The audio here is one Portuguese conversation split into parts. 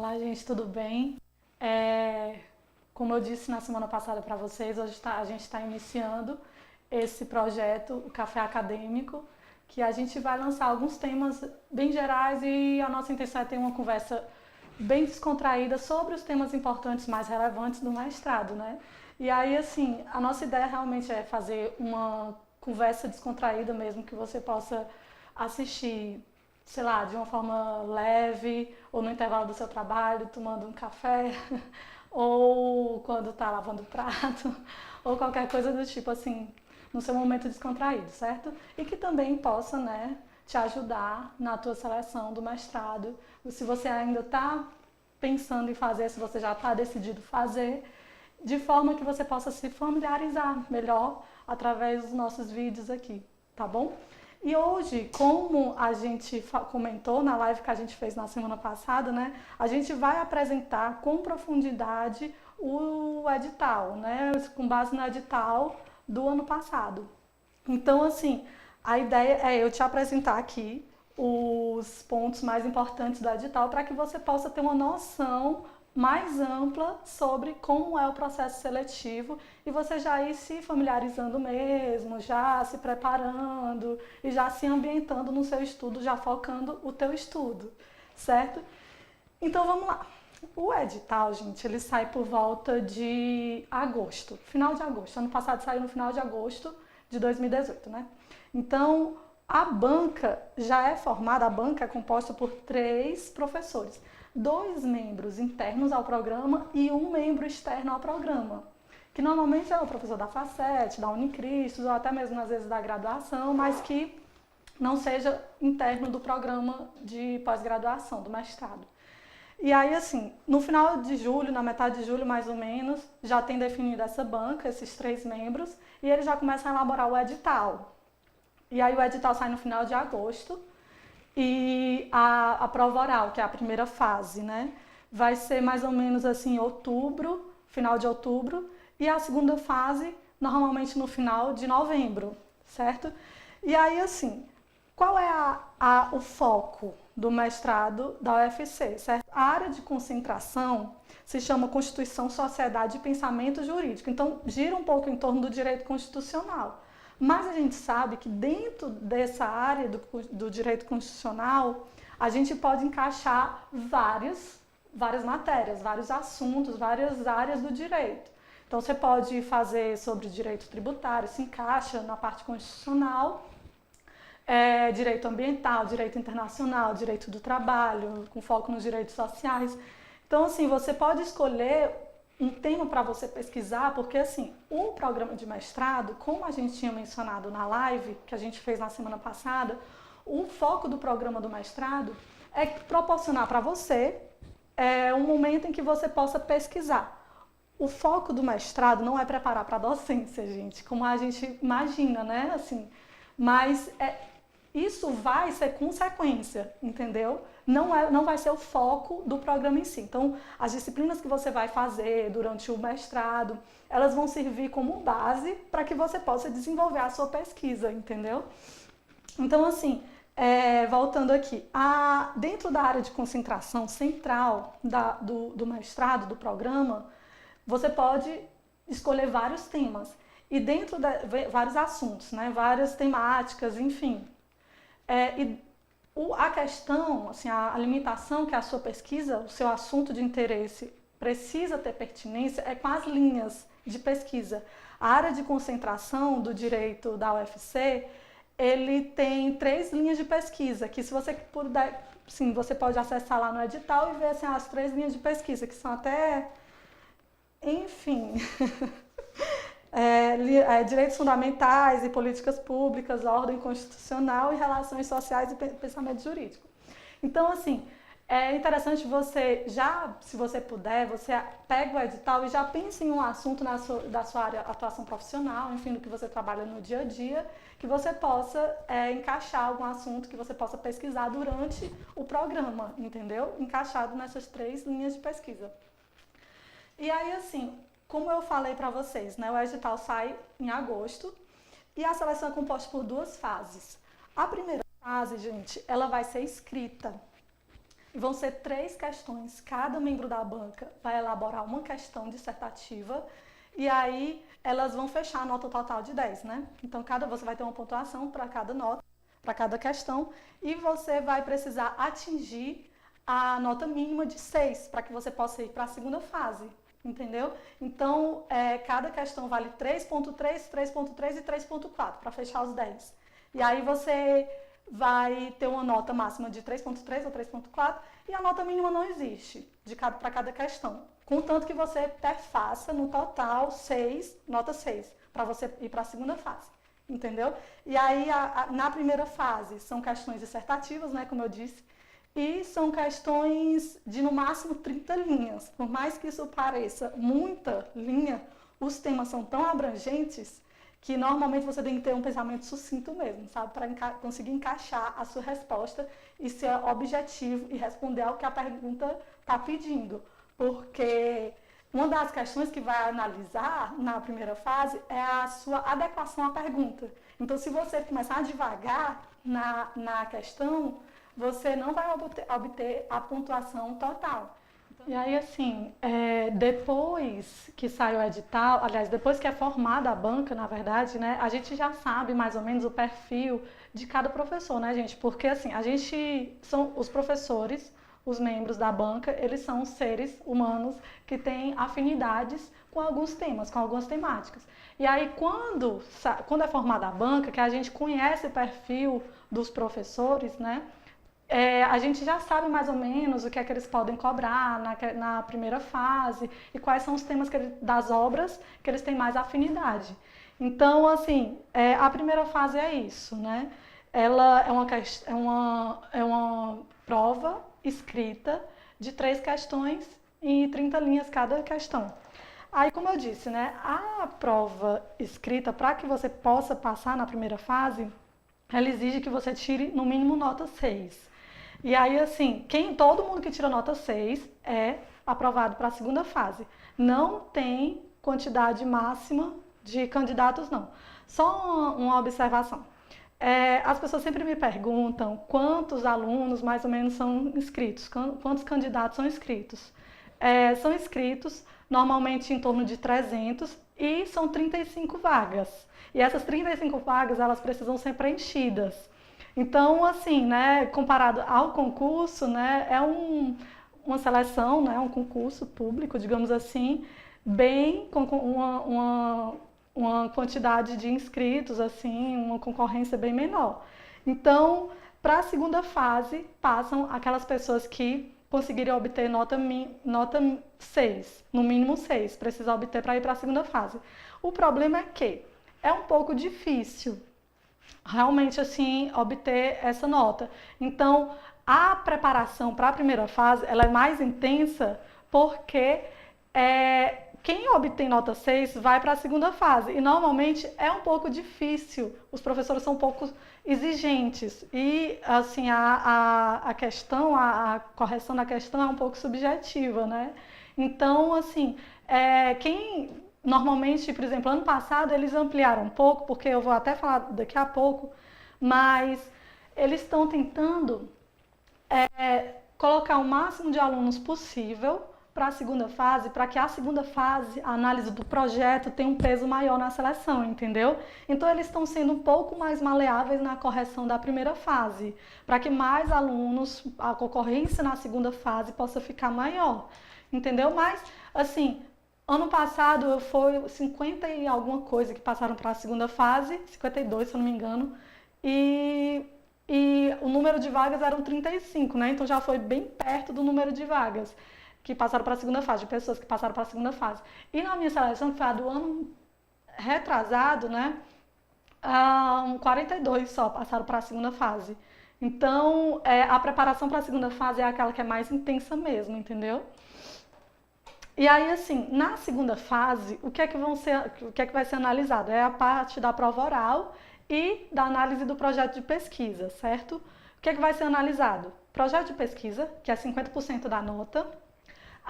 Olá, gente, tudo bem? É, Como eu disse na semana passada para vocês, a gente está iniciando esse projeto, o Café Acadêmico, que a gente vai lançar alguns temas bem gerais e a nossa intenção é ter uma conversa bem descontraída sobre os temas importantes mais relevantes do mestrado, né? E aí, assim, a nossa ideia realmente é fazer uma conversa descontraída mesmo, que você possa assistir, sei lá, de uma forma leve, ou no intervalo do seu trabalho, tomando um café, ou quando está lavando o prato, ou qualquer coisa do tipo assim, no seu momento descontraído, certo? E que também possa, né, te ajudar na tua seleção do mestrado. Se você ainda está pensando em fazer, se você já está decidido fazer, de forma que você possa se familiarizar melhor através dos nossos vídeos aqui, tá bom? E hoje, como a gente comentou na live que a gente fez na semana passada, né, a gente vai apresentar com profundidade o edital, né, com base no edital do ano passado. Então, assim, a ideia é eu te apresentar aqui os pontos mais importantes do edital para que você possa ter uma noção mais ampla sobre como é o processo seletivo e você já ir se familiarizando mesmo, já se preparando e já se ambientando no seu estudo, já focando o teu estudo, certo? Então vamos lá. O edital, gente, ele sai por volta de agosto, final de agosto. Ano passado saiu no final de agosto de 2018, né? Então, a banca já é formada, a banca é composta por 3 professores, 2 membros internos ao programa e 1 membro externo ao programa, que normalmente é o professor da Facete, da Unicristos, ou até mesmo às vezes da graduação, mas que não seja interno do programa de pós-graduação, do mestrado. E aí, assim, no final de julho, na metade de julho mais ou menos, já tem definido essa banca, esses 3 membros, e eles já começam a elaborar o edital. E aí o edital sai no final de agosto e a prova oral, que é a primeira fase, né, vai ser mais ou menos assim outubro, final de outubro, e a segunda fase normalmente no final de novembro, certo? E aí, assim, qual é o foco do mestrado da UFC, certo? A área de concentração se chama Constituição, Sociedade e Pensamento Jurídico. Então, gira um pouco em torno do direito constitucional. Mas a gente sabe que dentro dessa área do direito constitucional, a gente pode encaixar várias matérias, vários assuntos, várias áreas do direito. Então, você pode fazer sobre direito tributário, se encaixa na parte constitucional, direito ambiental, direito internacional, direito do trabalho, com foco nos direitos sociais. Então, assim, você pode escolher um tema para você pesquisar, porque, assim, o programa de mestrado, como a gente tinha mencionado na live que a gente fez na semana passada, o foco do programa do mestrado é proporcionar para você um momento em que você possa pesquisar. O foco do mestrado não é preparar para a docência, gente, como a gente imagina, né? Assim, mas isso vai ser consequência, entendeu? Não vai ser o foco do programa em si. Então, as disciplinas que você vai fazer durante o mestrado, elas vão servir como base para que você possa desenvolver a sua pesquisa, entendeu? Então, assim, voltando aqui, dentro da área de concentração central do mestrado, do programa, você pode escolher vários temas e vários assuntos, né? Várias temáticas, enfim. A questão, assim, a limitação que a sua pesquisa, o seu assunto de interesse precisa ter pertinência é com as linhas de pesquisa. A área de concentração do direito da UFC, ele tem 3 linhas de pesquisa, que se você puder, sim, você pode acessar lá no edital e ver assim, as 3 linhas de pesquisa, que são até, enfim... direitos fundamentais e políticas públicas, ordem constitucional e relações sociais e pensamento jurídico. Então, assim, é interessante você se você puder, você pega o edital e já pense em um assunto da sua área de atuação profissional, enfim, do que você trabalha no dia a dia, que você possa encaixar algum assunto que você possa pesquisar durante o programa, entendeu? Encaixado nessas 3 linhas de pesquisa. E aí, assim, como eu falei para vocês, né, o edital sai em agosto e a seleção é composta por 2 fases. A primeira fase, gente, ela vai ser escrita. vão ser 3 questões. Cada membro da banca vai elaborar uma questão dissertativa e aí elas vão fechar a nota total de 10, né? Então, você vai ter uma pontuação para cada nota, para cada questão, e você vai precisar atingir a nota mínima de 6 para que você possa ir para a segunda fase, entendeu? Então, cada questão vale 3.3, 3.3 e 3.4 para fechar os 10. E aí você vai ter uma nota máxima de 3.3 ou 3.4 e a nota mínima não existe para cada questão. Contanto que você perfaça no total 6, nota 6, para você ir para a segunda fase, entendeu? E aí, na primeira fase, são questões dissertativas, né, como eu disse, e são questões de, no máximo, 30 linhas. Por mais que isso pareça muita linha, os temas são tão abrangentes que normalmente você tem que ter um pensamento sucinto mesmo, sabe? Para conseguir encaixar a sua resposta e ser objetivo e responder ao que a pergunta está pedindo. Porque uma das questões que vai analisar na primeira fase é a sua adequação à pergunta. Então, se você começar devagar na questão, você não vai obter a pontuação total. E aí, assim, depois que sai o edital, aliás, depois que é formada a banca, na verdade, né, a gente já sabe mais ou menos o perfil de cada professor, né, gente? Porque, assim, são os professores, os membros da banca, eles são seres humanos que têm afinidades com alguns temas, com algumas temáticas. E aí, quando é formada a banca, que a gente conhece o perfil dos professores, né, a gente já sabe mais ou menos o que é que eles podem cobrar na primeira fase e quais são os temas das obras que eles têm mais afinidade. Então, assim, a primeira fase é isso, né? Ela é uma prova escrita de 3 questões e 30 linhas cada questão. Aí, como eu disse, né, a prova escrita, para que você possa passar na primeira fase, ela exige que você tire no mínimo nota 6. E aí, assim, todo mundo que tira nota 6 é aprovado para a segunda fase. Não tem quantidade máxima de candidatos, não. Só uma observação. As pessoas sempre me perguntam quantos alunos mais ou menos são inscritos, quantos candidatos são inscritos. São inscritos normalmente em torno de 300 e são 35 vagas. E essas 35 vagas, elas precisam ser preenchidas. Então, assim, né, comparado ao concurso, né, uma seleção, né, um concurso público, digamos assim, com uma quantidade de inscritos, assim, uma concorrência bem menor. Então, para a segunda fase, passam aquelas pessoas que conseguirem obter nota 6, no mínimo 6, precisa obter para ir para a segunda fase. O problema é que é um pouco difícil realmente, assim, obter essa nota. Então, a preparação para a primeira fase, ela é mais intensa porque quem obtém nota 6 vai para a segunda fase. E, normalmente, é um pouco difícil. Os professores são um pouco exigentes. E, assim, a questão, a correção da questão é um pouco subjetiva, né? Então, assim, normalmente, por exemplo, ano passado eles ampliaram um pouco, porque eu vou até falar daqui a pouco, mas eles estão tentando colocar o máximo de alunos possível para a segunda fase, para que a segunda fase, a análise do projeto, tenha um peso maior na seleção, entendeu? Então, eles estão sendo um pouco mais maleáveis na correção da primeira fase, para que mais alunos, a concorrência na segunda fase possa ficar maior, entendeu? Mas, assim, ano passado foi 50 e alguma coisa que passaram para a segunda fase, 52, se eu não me engano, e o número de vagas eram 35, né? Então já foi bem perto do número de vagas que passaram para a segunda fase, de pessoas que passaram para a segunda fase. E na minha seleção, que foi a do ano retrasado, né? 42 só passaram para a segunda fase. Então, a preparação para a segunda fase é aquela que é mais intensa mesmo, entendeu? E aí, assim, na segunda fase, o que é que vai ser analisado? É a parte da prova oral e da análise do projeto de pesquisa, certo? O que é que vai ser analisado? Projeto de pesquisa, que é 50% da nota,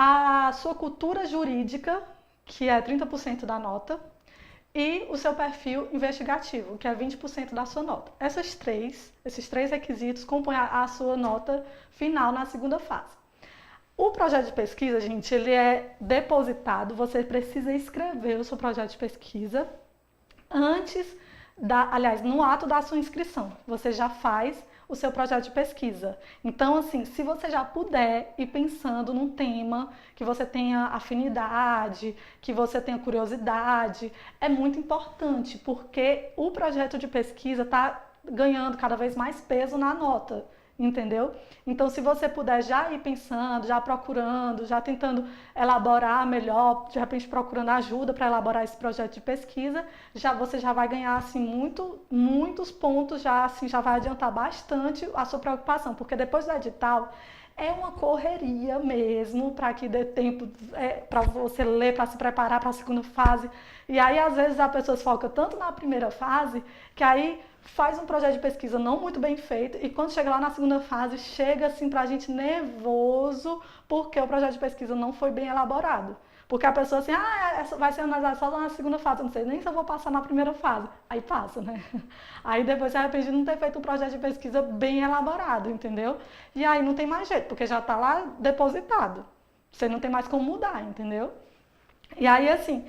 a sua cultura jurídica, que é 30% da nota, e o seu perfil investigativo, que é 20% da sua nota. Esses três requisitos compõem a sua nota final na segunda fase. O projeto de pesquisa, gente, ele é depositado, você precisa escrever o seu projeto de pesquisa no ato da sua inscrição. Você já faz o seu projeto de pesquisa. Então, assim, se você já puder ir pensando num tema que você tenha afinidade, que você tenha curiosidade, é muito importante, porque o projeto de pesquisa está ganhando cada vez mais peso na nota. Entendeu? Então, se você puder já ir pensando, já procurando, já tentando elaborar melhor, de repente procurando ajuda para elaborar esse projeto de pesquisa, você já vai ganhar assim muitos pontos, já vai adiantar bastante a sua preocupação, porque depois do edital é uma correria mesmo para que dê tempo para você ler, para se preparar para a segunda fase. E aí, às vezes, a pessoa foca tanto na primeira fase que aí faz um projeto de pesquisa não muito bem feito e quando chega lá na segunda fase, chega assim pra gente nervoso porque o projeto de pesquisa não foi bem elaborado. Porque a pessoa assim, vai ser analisado só na segunda fase, eu não sei nem se eu vou passar na primeira fase. Aí passa, né? Aí depois se arrepende de não ter feito um projeto de pesquisa bem elaborado, entendeu? E aí não tem mais jeito, porque já tá lá depositado. Você não tem mais como mudar, entendeu? E aí assim,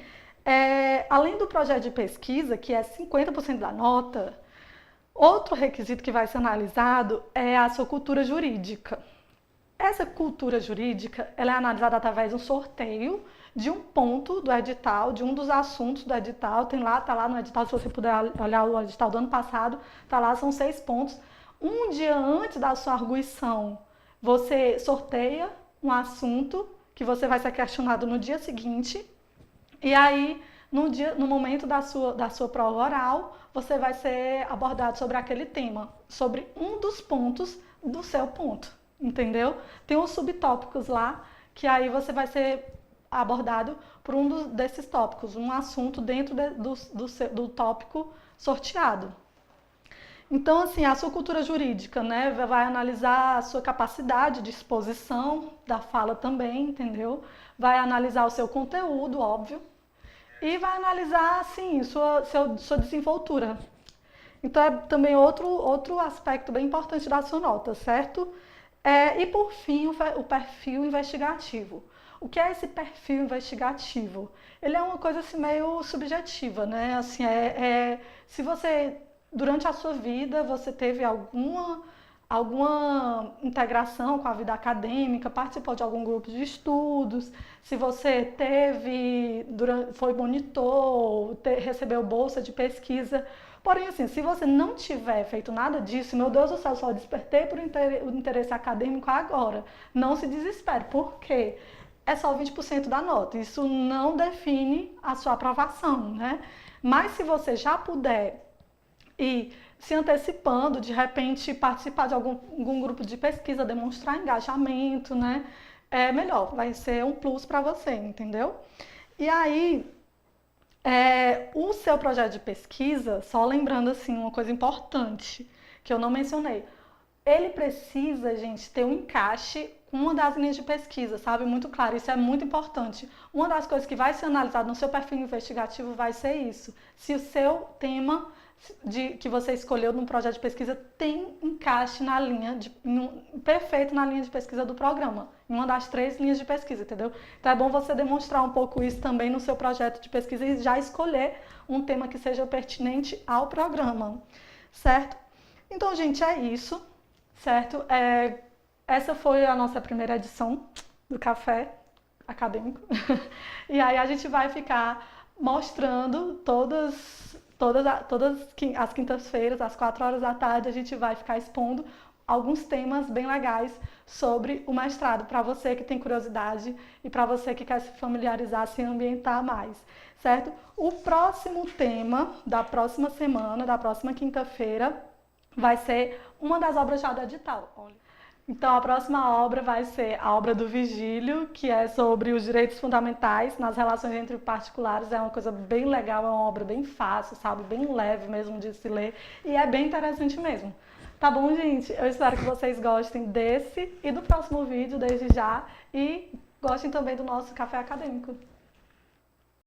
além do projeto de pesquisa, que é 50% da nota, outro requisito que vai ser analisado é a sua cultura jurídica. Essa cultura jurídica ela é analisada através de um sorteio de um ponto do edital, de um dos assuntos do edital. Tá lá no edital, se você puder olhar o edital do ano passado, tá lá, são 6 pontos. Um dia antes da sua arguição, você sorteia um assunto que você vai ser questionado no dia seguinte. E aí, no momento da sua prova oral, você vai ser abordado sobre aquele tema, sobre um dos pontos do seu ponto, entendeu? Tem uns subtópicos lá, que aí você vai ser abordado por desses tópicos, um assunto dentro do tópico sorteado. Então, assim, a sua cultura jurídica, né, vai analisar a sua capacidade de exposição da fala também, entendeu? Vai analisar o seu conteúdo, óbvio, e vai analisar, assim, sua desenvoltura. Então, é também outro aspecto bem importante da sua nota, certo? E, por fim, o perfil investigativo. O que é esse perfil investigativo? Ele é uma coisa, assim, meio subjetiva, né? Assim, se você, durante a sua vida, você teve alguma integração com a vida acadêmica, participou de algum grupo de estudos, se você foi monitor, recebeu bolsa de pesquisa. Porém, assim, se você não tiver feito nada disso, meu Deus do céu, só despertei por o interesse acadêmico agora. Não se desespere, por quê? É só 20% da nota, isso não define a sua aprovação, né? Mas se você já puder ir se antecipando, de repente participar de algum grupo de pesquisa, demonstrar engajamento, né? É melhor, vai ser um plus para você, entendeu? E aí, o seu projeto de pesquisa, só lembrando assim, uma coisa importante que eu não mencionei, ele precisa, gente, ter um encaixe com uma das linhas de pesquisa, sabe? Muito claro, isso é muito importante. Uma das coisas que vai ser analisada no seu perfil investigativo vai ser isso. Se o seu tema que você escolheu num projeto de pesquisa tem encaixe perfeito na linha de pesquisa do programa, em uma das 3 linhas de pesquisa, entendeu? Então é bom você demonstrar um pouco isso também no seu projeto de pesquisa e já escolher um tema que seja pertinente ao programa, certo? Então, gente, é isso, certo? Essa foi a nossa primeira edição do Café Acadêmico. E aí a gente vai ficar mostrando todas as quintas-feiras, às 4 horas da tarde, a gente vai ficar expondo alguns temas bem legais sobre o mestrado, para você que tem curiosidade e para você que quer se familiarizar, se ambientar mais, certo? O próximo tema da próxima semana, da próxima quinta-feira, vai ser uma das obras já do edital. Então, a próxima obra vai ser a obra do Vigílio, que é sobre os direitos fundamentais nas relações entre particulares. É uma coisa bem legal, é uma obra bem fácil, sabe? Bem leve mesmo de se ler e é bem interessante mesmo. Tá bom, gente? Eu espero que vocês gostem desse e do próximo vídeo desde já e gostem também do nosso Café Acadêmico.